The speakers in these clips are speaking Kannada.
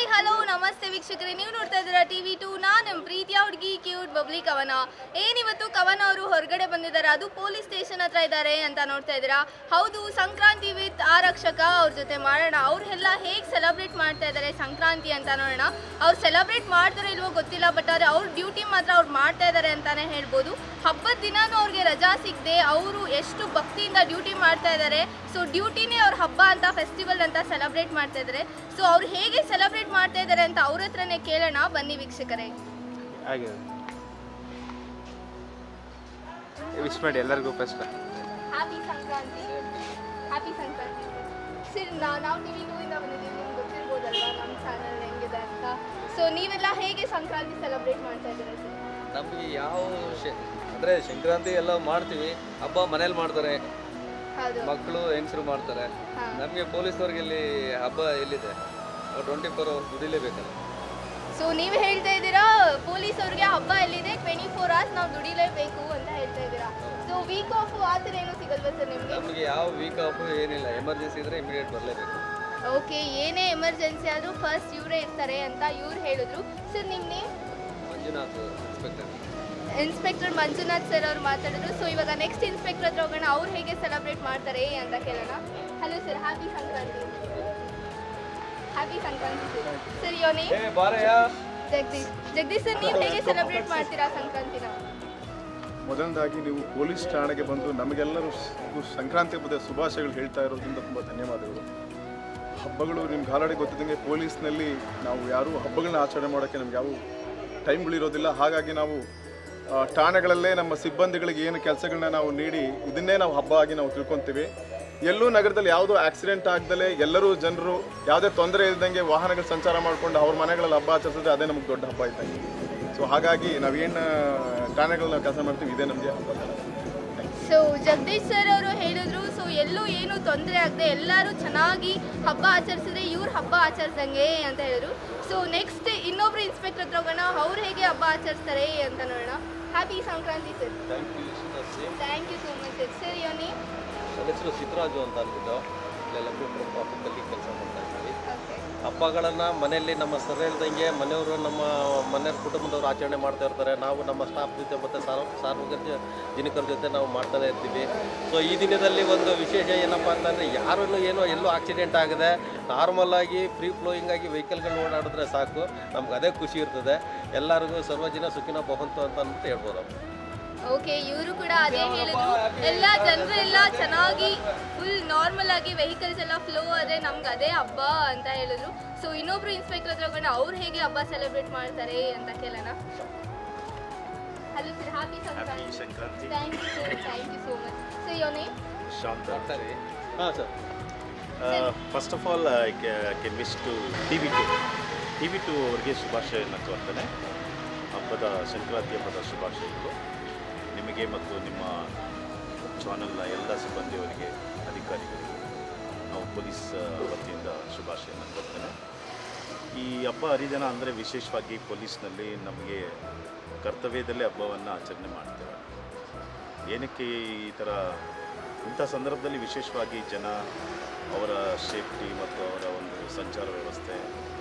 ಹಾಯ್ ಹಲೋ ನಮಸ್ತೆ ವೀಕ್ಷಕರೇ, ನೀವು ನೋಡ್ತಾ ಇದ್ದೀರಾ TV2. ನಾನು ನಿಮ್ಮ ಪ್ರೀತಿಯ ಹುಡುಗಿ ಕ್ಯೂಟ್ ಬಬ್ಲಿ ಕವನ. ಏನಿವತ್ತು ಕವನ ಅವರು ಹೊರಗಡೆ ಬಂದಿದ್ದಾರೆ, ಅದು ಪೊಲೀಸ್ ಸ್ಟೇಷನ್ ಹತ್ರ ಇದ್ದಾರೆ ಅಂತ ನೋಡ್ತಾ ಇದ್ದೀರಾ. ಹೌದು, ಸಂಕ್ರಾಂತಿ ವಿತ್ ಆರಕ್ಷಕ ಅವ್ರ ಜೊತೆ ಮಾಡೋಣ. ಅವ್ರೆಲ್ಲ ಹೇಗೆ ಸೆಲೆಬ್ರೇಟ್ ಮಾಡ್ತಾ ಇದ್ದಾರೆ ಸಂಕ್ರಾಂತಿ ಅಂತ ನೋಡೋಣ. ಅವ್ರು ಸೆಲೆಬ್ರೇಟ್ ಮಾಡ್ತಾರೋ ಇಲ್ವೋ ಗೊತ್ತಿಲ್ಲ, ಬಟ್ ಆದರೆ ಅವ್ರ ಡ್ಯೂಟಿ ಮಾತ್ರ ಅವ್ರು ಮಾಡ್ತಾ ಇದ್ದಾರೆ ಅಂತಾನೆ ಹೇಳ್ಬೋದು. ಹಬ್ಬದ ದಿನಾನೂ ಅವ್ರಿಗೆ ರಜಾ ಸಿಗದೆ ಅವರು ಎಷ್ಟು ಭಕ್ತಿಯಿಂದ ಡ್ಯೂಟಿ ಮಾಡ್ತಾ ಇದ್ದಾರೆ. ಸೊ ಡ್ಯೂಟಿನೇ ಅವ್ರ ಹಬ್ಬ ಅಂತ, ಫೆಸ್ಟಿವಲ್ ಅಂತ ಸೆಲೆಬ್ರೇಟ್ ಮಾಡ್ತಾ ಇದ್ದಾರೆ. ಸೊ ಅವ್ರು ಹೇಗೆ ಸೆಲೆಬ್ರೇಟ್ ಮಾಡ್ತಾ ಇದ್ದಾರೆ ಅಂತ ಅವ್ರ ಹತ್ರನೇ ಕೇಳೋಣ, ಬನ್ನಿ ವೀಕ್ಷಕರೇ. ವಿಶ್ ಮಾಡಿ ಎಲ್ಲರಿಗೂ first happy Sankranti. Happy Sankranti sir. ನಾವು TV2 ಇಂದ ಬಂದಿದ್ದೀವಿ, ನಿಮ್ಗೆ ಗೊತ್ತಿರ್ಬೋದಲ್ವಾ ನಮ್ಮ ಚಾನಲ್ ಹೆಂಗಿದೆ ಅಂತ. ಸೊ ನೀವೆಲ್ಲ ಹೇಗೆ ಸಂಕ್ರಾಂತಿ ಸೆಲೆಬ್ರೇಟ್ ಮಾಡ್ತಾ ಇದ್ದೀರಾ ಸರ್? ನಮಗೆ ಯಾವ ಅಂದರೆ ಸಂಕ್ರಾಂತಿ ಎಲ್ಲ ಮಾಡ್ತೀವಿ, ಹಬ್ಬ ಮನೇಲಿ ಮಾಡ್ತಾರೆ, ಮಕ್ಕಳು ಹೆಂಗಸರು ಮಾಡ್ತಾರೆ. ನಮಗೆ ಪೊಲೀಸ್ನವ್ರಿಗೆ ಇಲ್ಲಿ ಹಬ್ಬ ಎಲ್ಲಿದೆ, 24 hours ದುಡಿಲೇಬೇಕಲ್ಲ. ಸೊ ನೀವು ಹೇಳ್ತಾ ಇದ್ದೀರಾ ಪೊಲೀಸ್ ಅವ್ರಿಗೆ ಹಬ್ಬ ಎಲ್ಲಿದೆ, 24 hours ನಾವು ದುಡಿಲೇಬೇಕು ಅಂತ ಹೇಳ್ತಾ ಇದ್ದೀರಾ. ಸೊ ವೀಕ್ ಆಫ್ ಆ ಥರ ಏನೂ ಸಿಗಲ್ವಾ ಸರ್ ನಿಮಗೆ? ನಮಗೆ ಯಾವ ವೀಕ್ ಆಫ್ ಏನಿಲ್ಲ, ಎಮರ್ಜೆನ್ಸಿ ಇದ್ರೆ ಇಮಿಡಿಯೇಟ್ ಬರಲೇಬೇಕು. ಓಕೆ, ಏನೇ ಎಮರ್ಜೆನ್ಸಿ ಆದರೂ ಫಸ್ಟ್ ಇವರೇ ಇರ್ತಾರೆ ಅಂತ ಇವ್ರು ಹೇಳಿದ್ರು. ಸರ್ ನಿಮ್ಮ name? Manjunath, inspector Manjunath sir ಅವ್ರು ಮಾತಾಡಿದ್ರು. ಸೊ ಇವಾಗ ನೆಕ್ಸ್ಟ್ ಇನ್ಸ್ಪೆಕ್ಟರ್ ಹತ್ರ ಹೋಗೋಣ, ಅವ್ರು ಹೇಗೆ ಸೆಲೆಬ್ರೇಟ್ ಮಾಡ್ತಾರೆ ಅಂತ ಕೇಳೋಣ. Hello sir, happy Sankranti. Happy Sankranti sir. Sir your name? Jagadish sir, ನೀವು ಹೇಗೆ ಸೆಲೆಬ್ರೇಟ್ ಮಾಡ್ತೀರಾ ಸಂಕ್ರಾಂತಿನ? ಮೊದಲನೇದಾಗಿ ನೀವು ಪೊಲೀಸ್ ಠಾಣೆಗೆ ಬಂದು ನಮಗೆಲ್ಲರೂ ಸಂಕ್ರಾಂತಿ ಹಬ್ಬದ ಶುಭಾಶಯಗಳು ಹೇಳ್ತಾ ಇರೋದ್ರಿಂದ ತುಂಬ ಧನ್ಯವಾದಗಳು. ಹಬ್ಬಗಳು ನಿಮ್ಗೆ ಆಲ್ರೆಡಿ ಗೊತ್ತಿದ್ದಂಗೆ ಪೊಲೀಸ್ನಲ್ಲಿ ನಾವು ಯಾರೂ ಹಬ್ಬಗಳನ್ನ ಆಚರಣೆ ಮಾಡೋಕ್ಕೆ ನಮ್ಗೆ ಯಾವ ಟೈಮ್ಗಳಿರೋದಿಲ್ಲ. ಹಾಗಾಗಿ ನಾವು ಠಾಣೆಗಳಲ್ಲೇ ನಮ್ಮ ಸಿಬ್ಬಂದಿಗಳಿಗೆ ಏನು ಕೆಲಸಗಳನ್ನ ನಾವು ನೀಡಿ ಇದನ್ನೇ ನಾವು ಹಬ್ಬ ಆಗಿ ನಾವು ತಿಳ್ಕೊತೀವಿ. ಎಲ್ಲೂ ನಗರದಲ್ಲಿ ಯಾವುದೋ ಆಕ್ಸಿಡೆಂಟ್ ಆಗದಲೇ ಎಲ್ಲರೂ ಜನರು ಯಾವುದೇ ತೊಂದರೆ ಇಲ್ದಂಗೆ ವಾಹನಗಳು ಸಂಚಾರ ಮಾಡಿಕೊಂಡು ಅವ್ರ ಮನೆಗಳಲ್ಲಿ ಹಬ್ಬ ಆಚರಿಸಿದ್ರೆ ಅದೇ ನಮ್ಗೆ ದೊಡ್ಡ ಹಬ್ಬ ಇದ್ದಂಗೆ. ಸೊ ಹಾಗಾಗಿ ನಾವೇನು ಠಾಣೆಗಳನ್ನ ಕೆಲಸ ಮಾಡ್ತೀವಿ ಇದೇ ನಮಗೆ ಹಬ್ಬ. ಸೊ ಜಗದೀಶ್ ಸರ್ ಅವರು ಹೇಳಿದ್ರು, ಸೊ ಎಲ್ಲೂ ಏನು ತೊಂದರೆ ಆಗದೆ ಎಲ್ಲರೂ ಚೆನ್ನಾಗಿ ಹಬ್ಬ ಆಚರಿಸಿದ್ರೆ ಇವ್ರು ಹಬ್ಬ ಆಚರಿಸ್ದಂಗೆ ಅಂತ ಹೇಳಿದ್ರು. ಸೊ ನೆಕ್ಸ್ಟ್ ಇನ್ನೊಬ್ರು ಇನ್ಸ್ಪೆಕ್ಟರ್ ಹತ್ರ ಹೋಗೋಣ, ಅವ್ರು ಹೇಗೆ ಹಬ್ಬ ಆಚರಿಸ್ತಾರೆ ಅಂತ ನೋಡೋಣ. Happy Sankranti sir. Thank you so much sir. Sir your name? ನನ್ನ ಹೆಸರು ಸಿದ್ದರಾಜು ಅಂತ ಅಂದ್ಬಿಟ್ಟು ಇಲ್ಲೆಲ್ಲ ಆಫೀಸಲ್ಲಿ ಕೆಲಸ ಮಾಡ್ತಾ ಇದ್ದೀವಿ. ಹಬ್ಬಗಳನ್ನು ಮನೆಯಲ್ಲಿ ನಮ್ಮ ಸರ್ ಹೇಳ್ದಂಗೆ ಮನೆಯವರು ನಮ್ಮ ಮನೆಯವ್ರ ಕುಟುಂಬದವರು ಆಚರಣೆ ಮಾಡ್ತಾ ಇರ್ತಾರೆ. ನಾವು ನಮ್ಮ ಸ್ಟಾಫ್ ಜೊತೆ ಮತ್ತು ಸಾರ್ವಜನಿಕರ ಜೊತೆ ನಾವು ಮಾಡ್ತಾನೆ ಇರ್ತೀವಿ. ಸೊ ಈ ದಿನದಲ್ಲಿ ಒಂದು ವಿಶೇಷ ಏನಪ್ಪ ಅಂತಂದರೆ ಯಾರೂ ಎಲ್ಲೂ ಆಕ್ಸಿಡೆಂಟ್ ಆಗದೆ ನಾರ್ಮಲಾಗಿ ಫ್ರೀ ಫ್ಲೋಯಿಂಗ್ ಆಗಿ ವೆಹಿಕಲ್ಗಳು ಓಡಾಡಿದ್ರೆ ಸಾಕು, ನಮ್ಗೆ ಅದೇ ಖುಷಿ ಇರ್ತದೆ. ಎಲ್ಲರಿಗೂ ಸರ್ವಜನ ಸುಖಿನ ಭವಂತು ಅಂತ ಹೇಳ್ಬೋದು. ಓಕೆ, ಇವರು ಕೂಡ ಅದೇ ಹೇಳಿದ್ರು, ಎಲ್ಲ ಜನರೆಲ್ಲ ಚೆನ್ನಾಗಿ ಫುಲ್ ನಾರ್ಮಲ್ ಆಗಿ ವೆಹಿಕಲ್ಸ್ ಎಲ್ಲ ಫ್ಲೋ ಆದರೆ ನಮ್ಗೆ ಅದೇ ಹಬ್ಬ ಅಂತ ಹೇಳಿದ್ರು. ಸೊ ಇನ್ನೊಬ್ರು ಇನ್ಸ್ಪೆಕ್ಟರ್ ಹತ್ರ ಹೋಗೋಣ, ಅವ್ರು ಹೇಗೆ ಹಬ್ಬ ಸೆಲೆಬ್ರೇಟ್ ಮಾಡ್ತಾರೆ ಅಂತ ಕೇಳೋಣ. Hello sir, happy Sankranti. Thank you sir, thank you so much. So your name? Shanta. ಹಾಂ sir. First of all, I can wish to TV2 ಅವರಿಗೆ ಶುಭಾಶಯವನ್ನು ಕೋರ್ತೇನೆ. ಹಬ್ಬದ ಸಂಕ್ರಾಂತಿ ಹಬ್ಬದ ಶುಭಾಶಯಗಳು ನಿಮಗೆ ಮತ್ತು ನಿಮ್ಮ ಚಾನಲ್ನ ಎಲ್ಲ ಸಿಬ್ಬಂದಿಯವರಿಗೆ, ಅಧಿಕಾರಿಗಳಿಗೆ, ನಾವು ಪೊಲೀಸ್ ವತಿಯಿಂದ ಶುಭಾಶಯವನ್ನು ಕೋರ್ತೇನೆ. ಈ ಹಬ್ಬ ಹರಿದಿನ ಅಂದರೆ ವಿಶೇಷವಾಗಿ ಪೊಲೀಸ್ನಲ್ಲಿ ನಮಗೆ ಕರ್ತವ್ಯದಲ್ಲೇ ಹಬ್ಬವನ್ನು ಆಚರಣೆ ಮಾಡ್ತೇವೆ. ಏನಕ್ಕೆ ಈ ಥರ ಇಂಥ ಸಂದರ್ಭದಲ್ಲಿ ವಿಶೇಷವಾಗಿ ಜನ ಅವರ ಸೇಫ್ಟಿ ಮತ್ತು ಅವರ ಒಂದು ಸಂಚಾರ ವ್ಯವಸ್ಥೆ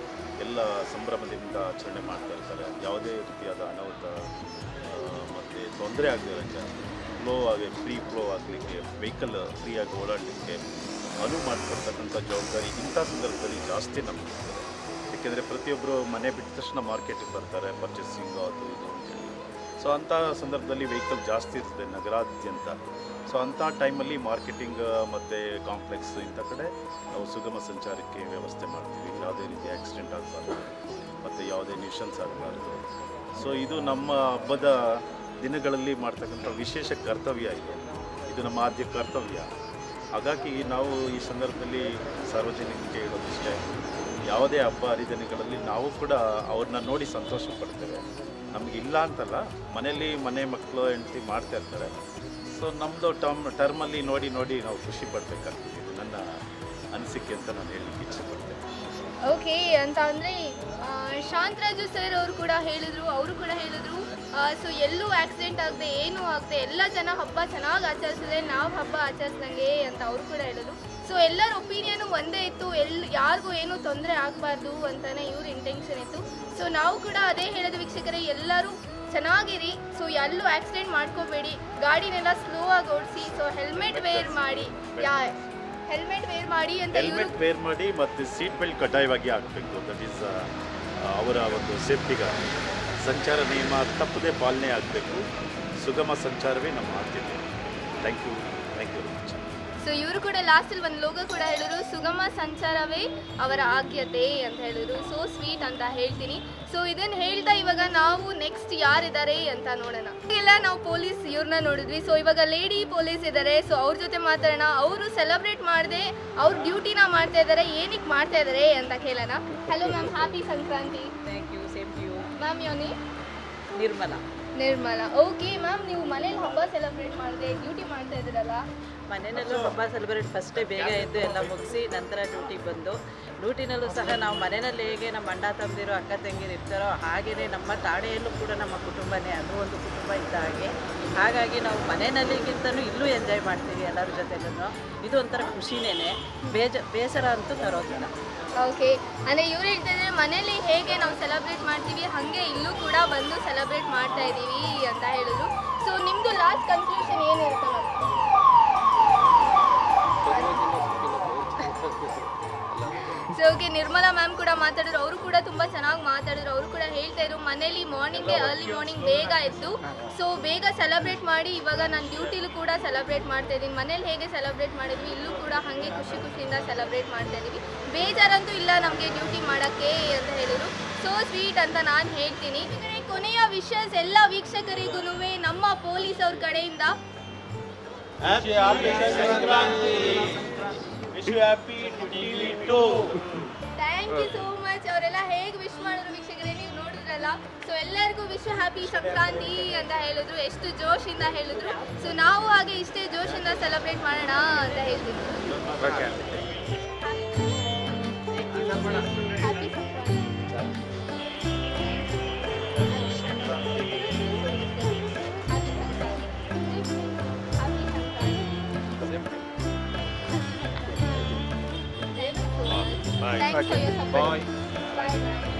ಎಲ್ಲ ಸಂಭ್ರಮದಿಂದ ಆಚರಣೆ ಮಾಡ್ತಾ ಇರ್ತಾರೆ. ಯಾವುದೇ ರೀತಿಯಾದ ಅನಾಹುತ ಮತ್ತು ತೊಂದರೆ ಆಗದಿರೋಂಗೆ ಫ್ರೀ ಫ್ಲೋ ಆಗಲಿಕ್ಕೆ, ವೆಹಿಕಲ್ ಫ್ರೀಯಾಗಿ ಓಡಾಡಲಿಕ್ಕೆ ಅನುವು ಮಾಡಿಕೊಡ್ತಕ್ಕಂಥ ಜವಾಬ್ದಾರಿ ಇಂಥ ಸಂದರ್ಭದಲ್ಲಿ ಜಾಸ್ತಿ ನಮಗೆ. ಏಕೆಂದರೆ ಪ್ರತಿಯೊಬ್ಬರು ಮನೆ ಬಿಟ್ಟ ತಕ್ಷಣ ಮಾರ್ಕೆಟಿಗೆ ಬರ್ತಾರೆ, ಪರ್ಚೇಸಿಂಗ್ ಅದು ಇದು ಅಂತೇಳಿ. ಸೊ ಅಂಥ ಸಂದರ್ಭದಲ್ಲಿ ವೆಹಿಕಲ್ ಜಾಸ್ತಿ ಇರ್ತದೆ ನಗರಾದ್ಯಂತ. ಸೊ ಅಂಥ ಟೈಮಲ್ಲಿ ಮಾರ್ಕೆಟಿಂಗ್ ಮತ್ತು ಕಾಂಪ್ಲೆಕ್ಸ್ ಇಂಥ ಕಡೆ ನಾವು ಸುಗಮ ಸಂಚಾರಕ್ಕೆ ವ್ಯವಸ್ಥೆ ಮಾಡ್ತೀವಿ. ಯಾವುದೇ ರೀತಿ ಆಕ್ಸಿಡೆಂಟ್ ಆಗಬಾರ್ದು ಮತ್ತು ಯಾವುದೇ ನ್ಯೂಷನ್ಸ್ ಆಗಬಾರ್ದು. ಸೊ ಇದು ನಮ್ಮ ಹಬ್ಬದ ದಿನಗಳಲ್ಲಿ ಮಾಡ್ತಕ್ಕಂಥ ವಿಶೇಷ ಕರ್ತವ್ಯ ಇದು ನಮ್ಮ ಆದ್ಯ ಕರ್ತವ್ಯ. ಹಾಗಾಗಿ ನಾವು ಈ ಸಂದರ್ಭದಲ್ಲಿ ಸಾರ್ವಜನಿಕರಿಗೆ ಹೇಳೋದಿಷ್ಟೇ, ಯಾವುದೇ ಹಬ್ಬ ಹರಿದಿನಗಳಲ್ಲಿ ನಾವು ಕೂಡ ಅವ್ರನ್ನ ನೋಡಿ ಸಂತೋಷ ಪಡ್ತೇವೆ. ನಮಗೆ ಇಲ್ಲ ಅಂತಲ್ಲ, ಮನೇಲಿ ಮನೆ ಮಕ್ಕಳು ಹೆಂಡತಿ ಮಾಡ್ತಾ ಇರ್ತಾರೆ. ಸೊ ನಮ್ಮದು ಟರ್ಮಲ್ಲಿ ನೋಡಿ ನಾವು ಖುಷಿ ಪಡಬೇಕಾಗ್ತದೆ. ಇದು ನನ್ನ ಅನಿಸಿಕೆ ಅಂತ ನಾನು ಹೇಳಲಿಕ್ಕೆ ಇಚ್ಛೆಪಡ್ತೇನೆ. ಓಕೆ, ಅಂತ ಅಂದರೆ ಶಾಂತರಾಜು ಸರ್ ಅವರು ಕೂಡ ಹೇಳಿದ್ರು, ಸೊ ಎಲ್ಲೂ ಆಕ್ಸಿಡೆಂಟ್ ಆಗದೆ ಏನೂ ಆಗದೆ ಎಲ್ಲ ಜನ ಹಬ್ಬ ಚೆನ್ನಾಗಿ ಆಚರಿಸಿದ್ರೆ ನಾವು ಹಬ್ಬ ಆಚರಿಸ್ದಂಗೆ ಅಂತ ಅವರು ಕೂಡ ಹೇಳಿದ್ರು. ಸೊ ಎಲ್ಲರ ಒಪಿನಿಯನು ಒಂದೇ ಇತ್ತು, ಯಾರಿಗೂ ಏನೂ ತೊಂದರೆ ಆಗಬಾರ್ದು ಅಂತಲೇ ಇವ್ರ ಇಂಟೆನ್ಷನ್ ಇತ್ತು. ಸೊ ನಾವು ಕೂಡ ಅದೇ ಹೇಳೋದು ವೀಕ್ಷಕರೇ, ಎಲ್ಲರೂ ಚೆನ್ನಾಗಿರಿ. ಸೊ ಎಲ್ಲೂ ಆಕ್ಸಿಡೆಂಟ್ ಮಾಡ್ಕೋಬೇಡಿ, ಗಾಡಿನೆಲ್ಲ ಸ್ಲೋ ಆಗಿ ಓಡಿಸಿ. ಸೊ ಹೆಲ್ಮೆಟ್ ವೇರ್ ಮಾಡಿ ಅಂತ ಹೆಲ್ಮೆಟ್ ವೇರ್ ಮಾಡಿ ಮತ್ತು ಸೀಟ್ ಬೆಲ್ಟ್ ಕಡ್ಡಾಯವಾಗಿ ಹಾಕಬೇಕು. ದಟ್ ಈಸ್ ಅವರ ಒಂದು ಸೇಫ್ಟಿಗಾಗಿ. ಸಂಚಾರ ನಿಯಮ ತಪ್ಪದೆ ಪಾಲನೆ ಆಗಬೇಕು. ಸುಗಮ ಸಂಚಾರವೇ ನಮ್ಮ ಆದ್ಯತೆ. Thank you very much. So ಇವರು ಕೂಡ ಲಾಸ್ಟಲ್ಲಿ ಒಂದು ಲೋಗೋ ಕೂಡ ಹೇಳಿದ್ರು, ಸುಗಮ ಸಂಚಾರವೇ ಅವರ ಆದ್ಯತೆ ಅಂತ ಹೇಳಿದ್ರು. ಸೊ ಸ್ವೀಟ್ ಅಂತ ಹೇಳ್ತೀನಿ. ಸೊ ಇದನ್ನು ಹೇಳ್ತಾ ಇವಾಗ ನಾವು ನೆಕ್ಸ್ಟ್ ಯಾರಿದ್ದಾರೆ ಅಂತ ನೋಡೋಣ. ಎಲ್ಲ ನಾವು ಪೊಲೀಸ್ ಇವ್ರನ್ನ ನೋಡಿದ್ವಿ. ಸೊ ಇವಾಗ ಲೇಡಿ ಪೊಲೀಸ್ ಇದ್ದಾರೆ. ಸೊ ಅವ್ರ ಜೊತೆ ಮಾತಾಡೋಣ. ಅವರು ಸೆಲೆಬ್ರೇಟ್ ಮಾಡದೆ ಅವ್ರ ಡ್ಯೂಟಿನ ಮಾಡ್ತಾ ಇದ್ದಾರೆ, ಏನಕ್ಕೆ ಮಾಡ್ತಾ ಇದ್ದಾರೆ ಅಂತ ಕೇಳೋಣ. Hello ma'am, happy Sankranti. Thank you, same to you. Ma'am ಯೋನಿ ನಿರ್ಮಲಾ. ಓಕೆ ಮ್ಯಾಮ್, ನೀವು ಮನೇಲಿ ಹಬ್ಬ ಸೆಲೆಬ್ರೇಟ್ ಮಾಡಿದೆ, ಡ್ಯೂಟಿ ಮಾಡ್ತಾ ಇದ್ದೀರಲ್ಲ? ಮನೆಯಲ್ಲೂ ಹಬ್ಬ ಸೆಲೆಬ್ರೇಟ್ ಫಸ್ಟೇ ಬೇಗ ಎದ್ದು ಎಲ್ಲ ಮುಗಿಸಿ ನಂತರ ಡ್ಯೂಟಿಗೆ ಬಂದು, ಡ್ಯೂಟಿನಲ್ಲೂ ಸಹ ನಾವು ಮನೆಯಲ್ಲಿ ಹೇಗೆ ನಮ್ಮ ಅಣ್ಣ ತಮ್ಮದಿರು ಅಕ್ಕ ತಂಗಿರು ಇರ್ತಾರೋ ಹಾಗೆಯೇ ನಮ್ಮ ಠಾಣೆಯಲ್ಲೂ ಕೂಡ ನಮ್ಮ ಕುಟುಂಬನೇ, ಅದು ಒಂದು ಕುಟುಂಬ ಇದ್ದ ಹಾಗೆ. ಹಾಗಾಗಿ ನಾವು ಮನೆಯಲ್ಲಿಗಿಂತಲೂ ಇಲ್ಲೂ ಎಂಜಾಯ್ ಮಾಡ್ತೀವಿ ಎಲ್ಲರ ಜೊತೆಗೂ. ಇದು ಒಂಥರ ಖುಷಿನೇ, ಬೇಸರ ಅಂತೂ ತರೋದಿಲ್ಲ. ಓಕೆ, ಅಂದರೆ ಇವ್ರು ಹೇಳ್ತಾ ಇದ್ದಾರೆ ಮನೇಲಿ ಹೇಗೆ ನಾವು ಸೆಲೆಬ್ರೇಟ್ ಮಾಡ್ತೀವಿ ಹಾಗೆ ಇಲ್ಲೂ ಕೂಡ ಬಂದು ಸೆಲೆಬ್ರೇಟ್ ಮಾಡ್ತಾ ಇದ್ದೀವಿ ಅಂತ ಹೇಳಿದ್ರು. ಸೊ ನಿಮ್ಮದು ಲಾಸ್ಟ್ ಕನ್ಕ್ಲೂಷನ್ ಏನಿರುತ್ತೆ ma'am? So okay, Nirmala ma'am ಕೂಡ ಮಾತಾಡಿದ್ರು. ಅವರು ಕೂಡ ತುಂಬ ಚೆನ್ನಾಗಿ ಮಾತಾಡಿದ್ರು. ಅವರು ಕೂಡ ಹೇಳ್ತಾ ಇದ್ರು ಮನೇಲಿ ಅರ್ಲಿ ಮಾರ್ನಿಂಗ್ ಬೇಗ ಎದ್ದು ಸೊ ಬೇಗ ಸೆಲೆಬ್ರೇಟ್ ಮಾಡಿ, ಇವಾಗ ನಾನು ಡ್ಯೂಟಿಲೂ ಕೂಡ ಸೆಲೆಬ್ರೇಟ್ ಮಾಡ್ತಾ ಇದ್ದೀನಿ. ಮನೇಲಿ ಹೇಗೆ ಸೆಲೆಬ್ರೇಟ್ ಮಾಡಿದ್ವಿ ಇಲ್ಲೂ ಕೂಡ ಹಾಗೆ ಖುಷಿಯಿಂದ ಸೆಲೆಬ್ರೇಟ್ ಮಾಡ್ತಾ ಇದ್ದೀವಿ. ಬೇಜಾರಂತೂ ಇಲ್ಲ ನಮಗೆ ಡ್ಯೂಟಿ ಮಾಡೋಕ್ಕೆ ಅಂತ ಹೇಳಿದ್ರು. ಸೊ ಸ್ವೀಟ್ ಅಂತ ನಾನು ಹೇಳ್ತೀನಿ. ಕೊನೆಯ ವಿಷಸ್ ಎಲ್ಲ ವೀಕ್ಷಕರಿಗೂ ನಮ್ಮ ಪೊಲೀಸ್ ಅವ್ರ ಕಡೆಯಿಂದ ಥ್ಯಾಂಕ್ ಯು ಸೋ ಮಚ್. ಅವರೆಲ್ಲ ಹೇಗೆ ವಿಶ್ ಮಾಡಿದ್ರು ವೀಕ್ಷಕರೇ ನೀವು ನೋಡಿದ್ರಲ್ಲ. ಸೊ ಎಲ್ಲರಿಗೂ ವಿಶ್ ಹ್ಯಾಪಿ ಸಂಕ್ರಾಂತಿ ಅಂತ ಹೇಳಿದ್ರು, ಎಷ್ಟು ಜೋಶಿಂದ ಹೇಳಿದ್ರು. ಸೊ ನಾವು ಹಾಗೆ ಇಷ್ಟೇ ಜೋಶಿಂದ ಸೆಲೆಬ್ರೇಟ್ ಮಾಡೋಣ ಅಂತ ಹೇಳ್ತೀವಿ. Happy Sankranti. Thanks for your support. Bye.